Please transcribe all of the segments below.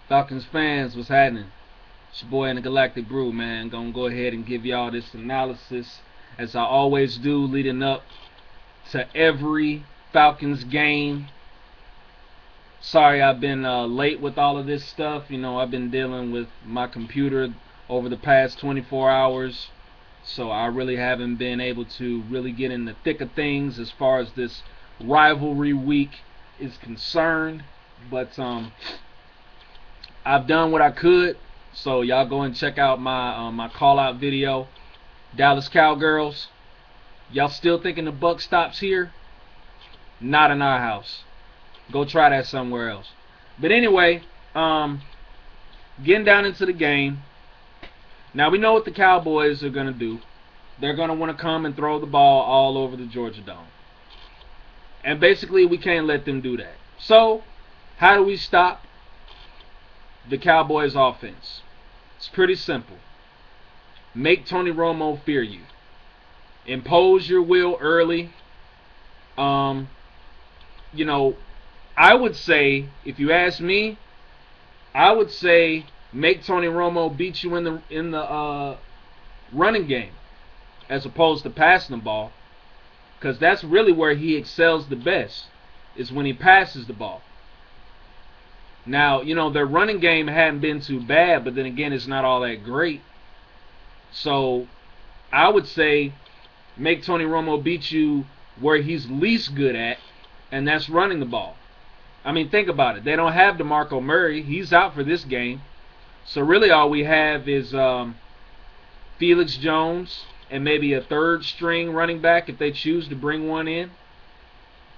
Falcons fans, what's happening? It's your boy in the Galactic Brew, man. Gonna go ahead and give y'all this analysis as I always do leading up to every Falcons game. Sorry I've been late with all of this stuff. You know, I've been dealing with my computer over the past 24 hours. So I really haven't been able to really get in the thick of things as far as this rivalry week is concerned. But I've done what I could. So y'all go and check out my call out video. Dallas Cowgirls. Y'all still thinking the buck stops here? Not in our house. Go try that somewhere else. But anyway, getting down into the game. Now we know what the Cowboys are going to do. They're going to want to come and throw the ball all over the Georgia Dome. And basically we can't let them do that. So, how do we stop the Cowboys offense? It's pretty simple. Make Tony Romo fear you. Impose your will early. You know, I would say, if you ask me, I would say make Tony Romo beat you in the running game as opposed to passing the ball, because that's really where he excels the best, is when he passes the ball. Now, you know, their running game hadn't been too bad, but then again, it's not all that great. So, I would say make Tony Romo beat you where he's least good at, and that's running the ball. I mean, think about it. They don't have DeMarco Murray. He's out for this game. So, really all we have is Felix Jones and maybe a third-string running back if they choose to bring one in.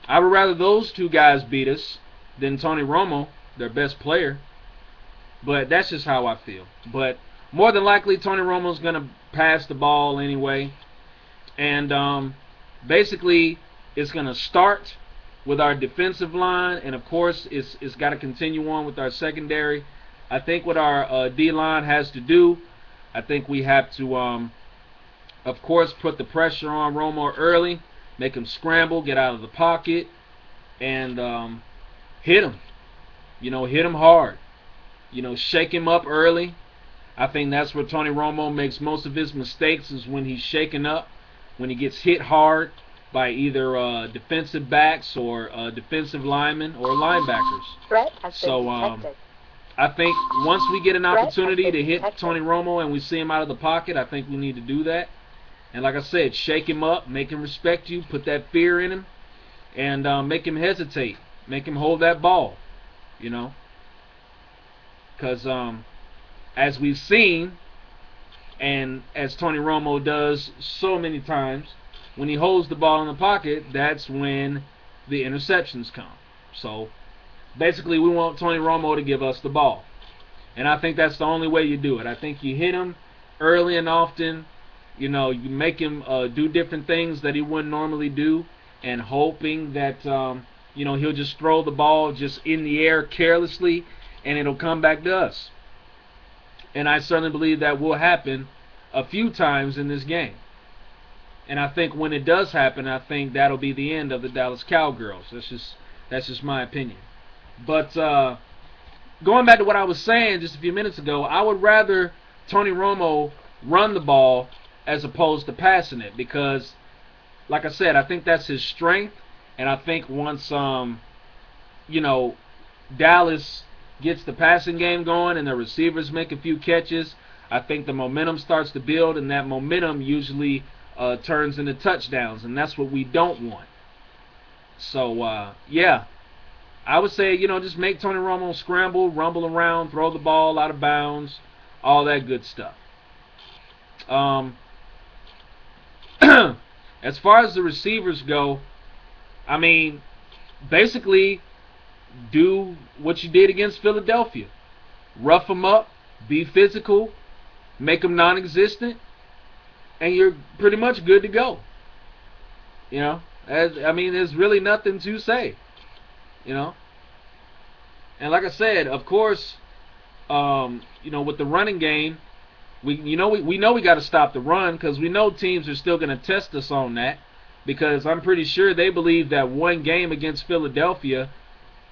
I would rather those two guys beat us than Tony Romo, their best player. But that's just how I feel. But more than likely, Tony Romo's going to pass the ball anyway. And basically, it's going to start with our defensive line. And, of course, it's got to continue on with our secondary. I think what our D-line has to do, I think we have to, of course, put the pressure on Romo early, make him scramble, get out of the pocket, and hit him. You know, hit him hard. You know, shake him up early. I think that's where Tony Romo makes most of his mistakes, is when he's shaken up, when he gets hit hard by either defensive backs or defensive linemen or linebackers. So I think once we get an opportunity to hit Tony Romo and we see him out of the pocket, I think we need to do that. And like I said, shake him up, make him respect you, put that fear in him, and make him hesitate. Make him hold that ball, you know. Because as we've seen, and as Tony Romo does so many times, when he holds the ball in the pocket, that's when the interceptions come. So, basically, we want Tony Romo to give us the ball. And I think that's the only way you do it. I think you hit him early and often. You know, you make him do different things that he wouldn't normally do, and hoping that, you know, he'll just throw the ball just in the air carelessly, and it'll come back to us. And I certainly believe that will happen a few times in this game. And I think when it does happen, I think that'll be the end of the Dallas Cowgirls. That's just my opinion. But going back to what I was saying just a few minutes ago, I would rather Tony Romo run the ball as opposed to passing it, because, like I said, I think that's his strength. And I think once, you know, Dallas gets the passing game going and the receivers make a few catches, I think the momentum starts to build, and that momentum usually turns into touchdowns, and that's what we don't want. So, yeah, I would say, you know, just make Tony Romo scramble, rumble around, throw the ball out of bounds, all that good stuff. As far as the receivers go, I mean, basically do what you did against Philadelphia. Rough them up, be physical, make them non-existent, and you're pretty much good to go. You know, I mean, there's really nothing to say. You know, and like I said, of course, you know, with the running game, we know we got to stop the run, because we know teams are still going to test us on that, because I'm pretty sure they believe that one game against Philadelphia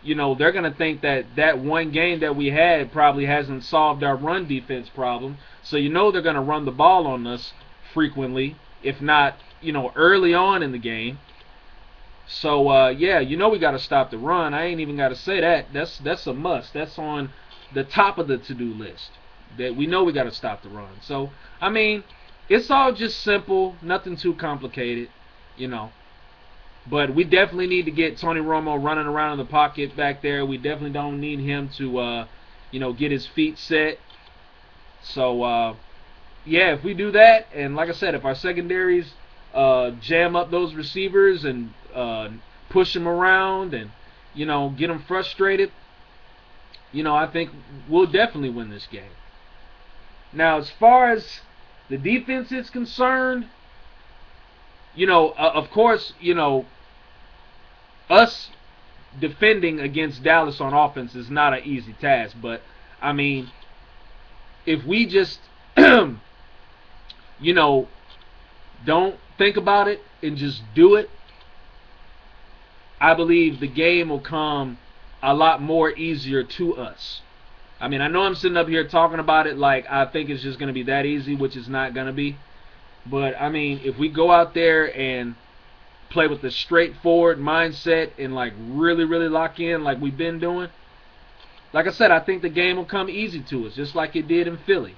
you know, they're going to think that that one game that we had probably hasn't solved our run defense problem. So you know they're going to run the ball on us frequently, if not, you know, early on in the game. So yeah, you know we got to stop the run. I ain't even got to say that. That's a must. That's on the top of the to-do list. That we know we got to stop the run. So I mean, it's all just simple, nothing too complicated, you know. But we definitely need to get Tony Romo running around in the pocket back there. We definitely don't need him to, you know, get his feet set. So yeah, if we do that, and like I said, if our secondaries jam up those receivers and push them around and, you know, get them frustrated, you know, I think we'll definitely win this game. Now, as far as the defense is concerned, you know, of course, you know, us defending against Dallas on offense is not an easy task. But, I mean, if we just, you know, don't think about it and just do it, I believe the game will come a lot more easier to us. I mean, I know I'm sitting up here talking about it like I think it's just going to be that easy, which it's not going to be. But, I mean, if we go out there and play with a straightforward mindset and, like, really, really lock in like we've been doing, like I said, I think the game will come easy to us, just like it did in Philly.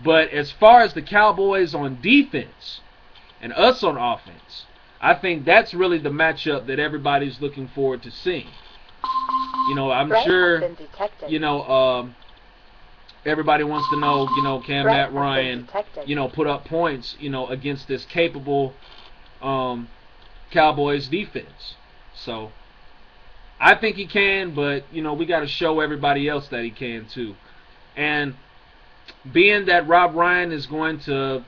But as far as the Cowboys on defense and us on offense, I think that's really the matchup that everybody's looking forward to seeing. You know, I'm sure, you know, everybody wants to know, you know, can Matt Ryan, you know, put up points, you know, against this capable Cowboys defense. So I think he can, but, you know, we got to show everybody else that he can too. And being that Rob Ryan is going to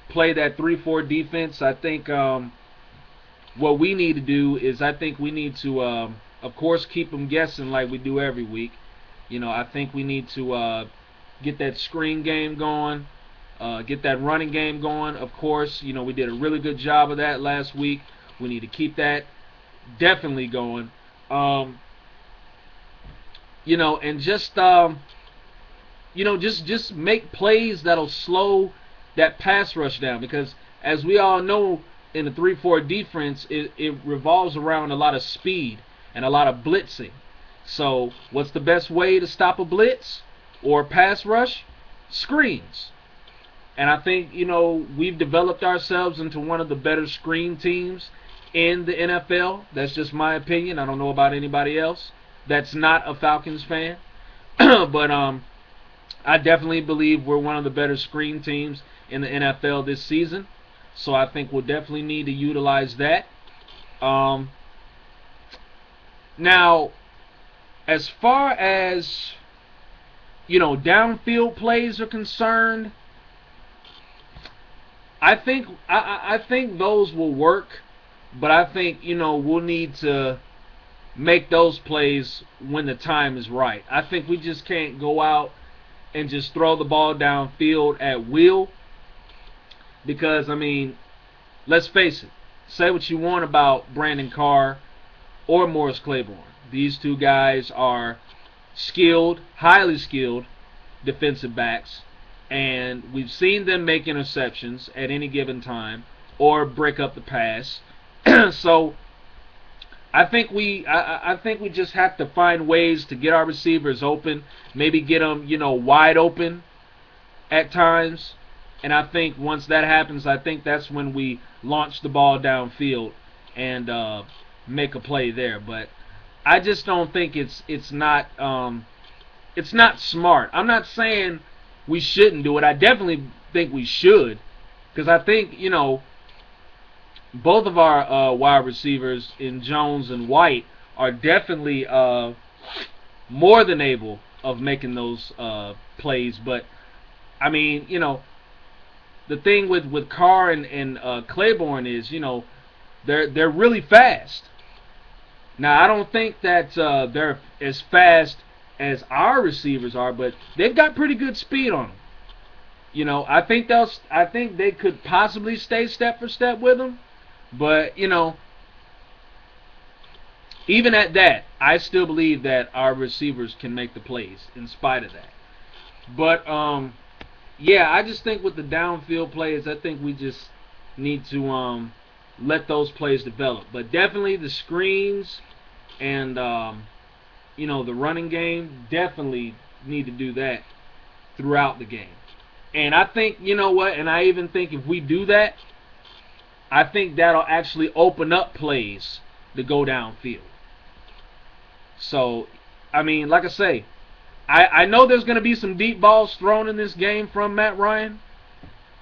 play that 3-4 defense, I think what we need to do is I think we need to, of course, keep them guessing like we do every week. You know, I think we need to get that screen game going, get that running game going. Of course, you know, we did a really good job of that last week. We need to keep that definitely going. You know, and just you know, just make plays that'll slow that pass rush down, because as we all know, in the 3-4 defense, it revolves around a lot of speed and a lot of blitzing. So what's the best way to stop a blitz or pass rush? Screens. And I think, you know, we've developed ourselves into one of the better screen teams in the NFL. That's just my opinion. I don't know about anybody else that's not a Falcons fan. But I definitely believe we're one of the better screen teams in the NFL this season. So I think we'll definitely need to utilize that. Now, as far as, you know, downfield plays are concerned, I think those will work, but I think, you know, we'll need to make those plays when the time is right. I think we just can't go out and just throw the ball downfield at will, because, I mean, let's face it, say what you want about Brandon Carr or Morris Claiborne. These two guys are skilled, highly skilled defensive backs, and we've seen them make interceptions at any given time or break up the pass. So I think we just have to find ways to get our receivers open, maybe get them, you know, wide open at times. And I think once that happens, I think that's when we launch the ball downfield and make a play there. But I just don't think it's not smart. I'm not saying we shouldn't do it. I definitely think we should, because I think, you know, both of our wide receivers in Jones and White are definitely more than able of making those plays. But I mean, you know, the thing with Carr and Claiborne is, you know, they're really fast. Now, I don't think that they're as fast as our receivers are, but they've got pretty good speed on them. You know, I think they could possibly stay step for step with them, but, you know, even at that, I still believe that our receivers can make the plays in spite of that. But yeah, I just think with the downfield plays, I think we just need to let those plays develop. But definitely the screens and the running game, definitely need to do that throughout the game. And I think, you know what, and I even think if we do that, I think that'll actually open up plays to go downfield. So, I mean, like I say, I know there's going to be some deep balls thrown in this game from Matt Ryan,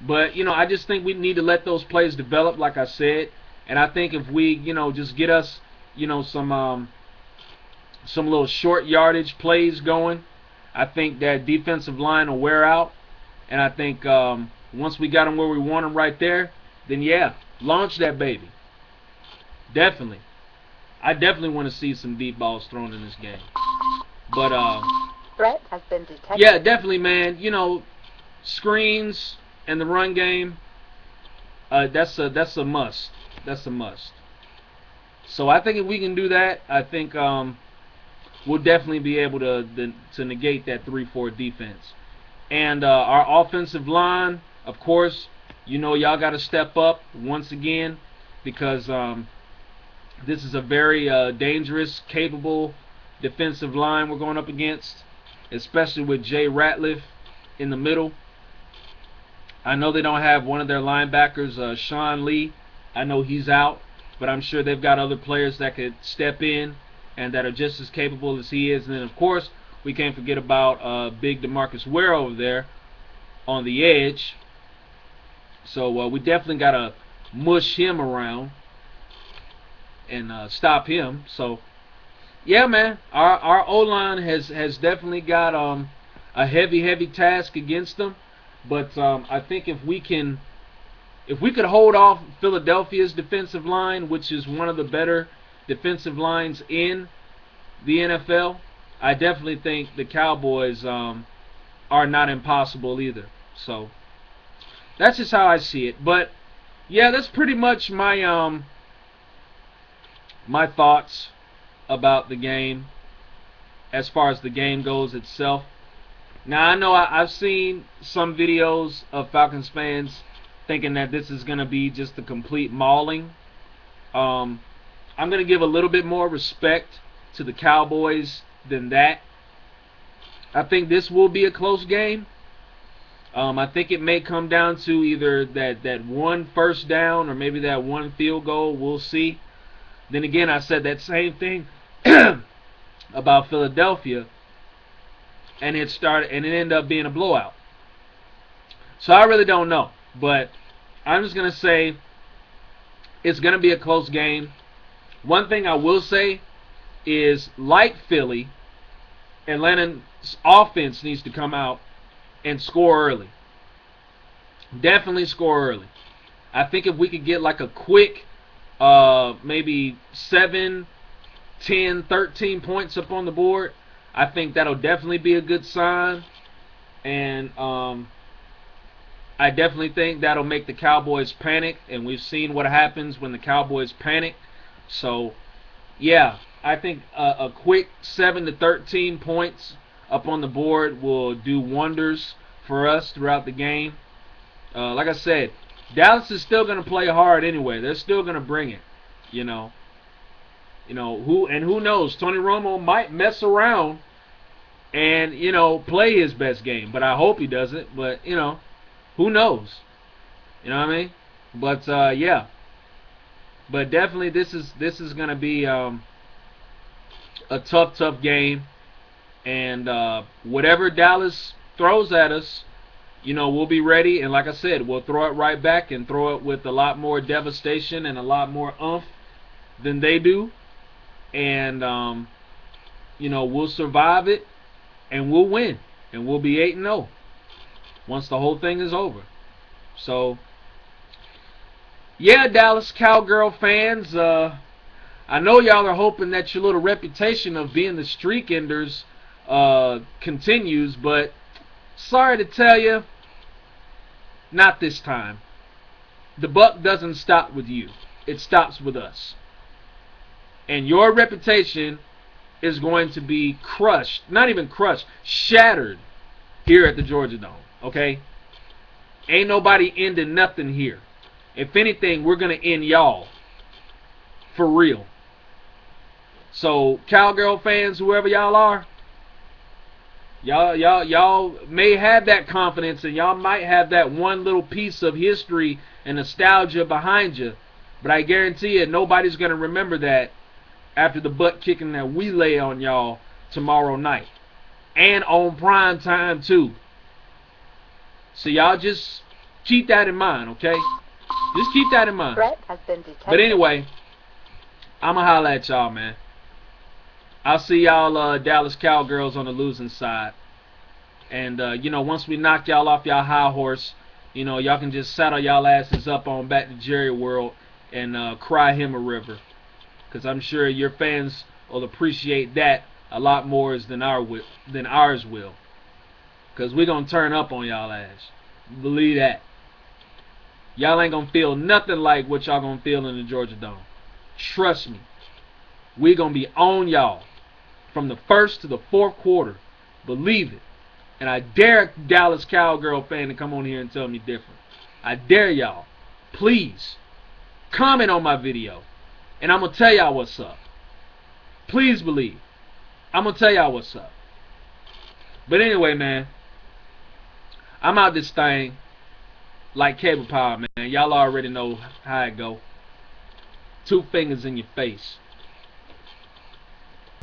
but, I just think we need to let those plays develop, like I said. And I think if we, just get us, some little short yardage plays going, I think that defensive line will wear out. And I think once we got them where we want them right there, then yeah, launch that baby. Definitely. I definitely want to see some deep balls thrown in this game. But threat has been detected. yeah, definitely, man. Screens and the run game. That's a must. That's a must. So I think if we can do that, I think we'll definitely be able to negate that 3-4 defense. And our offensive line, of course, y'all got to step up once again, because this is a very dangerous, capable defensive line we're going up against, especially with Jay Ratliff in the middle. I know they don't have one of their linebackers, Sean Lee. I know he's out, but I'm sure they've got other players that could step in and that are just as capable as he is. And then, of course, we can't forget about big DeMarcus Ware over there on the edge. So we definitely got to mush him around and stop him. So, yeah, man, our O-line has definitely got a heavy task against them. But I think if we could hold off Philadelphia's defensive line, which is one of the better defensive lines in the NFL, I definitely think the Cowboys are not impossible either. So that's just how I see it. But yeah, that's pretty much my my thoughts about the game as far as the game goes itself. Now, I know I've seen some videos of Falcons fans thinking that this is going to be just a complete mauling. I'm going to give a little bit more respect to the Cowboys than that. I think this will be a close game. I think it may come down to either that one first down or maybe that one field goal. We'll see. Then again, I said that same thing about Philadelphia, and it ended up being a blowout. So I really don't know, but I'm just going to say it's going to be a close game. One thing I will say is, like Philly, Atlanta's offense needs to come out and score early. Definitely score early. I think if we could get like a quick maybe 7, 10, 13 points up on the board, I think that'll definitely be a good sign. And I definitely think that'll make the Cowboys panic, and we've seen what happens when the Cowboys panic. So, yeah, I think a quick 7 to 13 points up on the board will do wonders for us throughout the game. Like I said, Dallas is still going to play hard anyway. They're still going to bring it, Who knows? Tony Romo might mess around and, play his best game. But I hope he doesn't. But, who knows? You know what I mean? But, yeah. But definitely this is going to be a tough game. And whatever Dallas throws at us, we'll be ready. And like I said, we'll throw it right back and throw it with a lot more devastation and a lot more oomph than they do. And, we'll survive it and we'll win. And we'll be 8-0 once the whole thing is over. So, yeah, Dallas Cowgirl fans, I know y'all are hoping that your little reputation of being the streak enders continues, but sorry to tell you, not this time. The buck doesn't stop with you. It stops with us. And your reputation is going to be crushed, not even crushed, shattered here at the Georgia Dome, okay? Ain't nobody ending nothing here. If anything, we're going to end y'all. For real. So, Cowgirl fans, whoever y'all are, y'all may have that confidence, and y'all might have that one little piece of history and nostalgia behind you, but I guarantee you, nobody's going to remember that after the butt kicking that we lay on y'all tomorrow night. And on prime time, too. So y'all just keep that in mind, okay? Just keep that in mind. Threat has been detected. But anyway, I'ma holla at y'all, man. I'll see y'all Dallas Cowgirls on the losing side. And, you know, once we knock y'all off y'all high horse, you know, y'all can just saddle y'all asses up on back to Jerry World and cry him a river. Because I'm sure your fans will appreciate that a lot more than ours will. Because we're going to turn up on y'all ass. Believe that. Y'all ain't going to feel nothing like what y'all going to feel in the Georgia Dome. Trust me. We're going to be on y'all from the first to the fourth quarter. Believe it. And I dare a Dallas Cowgirl fan to come on here and tell me different. I dare y'all. Please. Comment on my video. And I'm going to tell y'all what's up. Please believe. I'm going to tell y'all what's up. But anyway, man. I'm out this thing like cable power, man. Y'all already know how it go. 2 fingers in your face.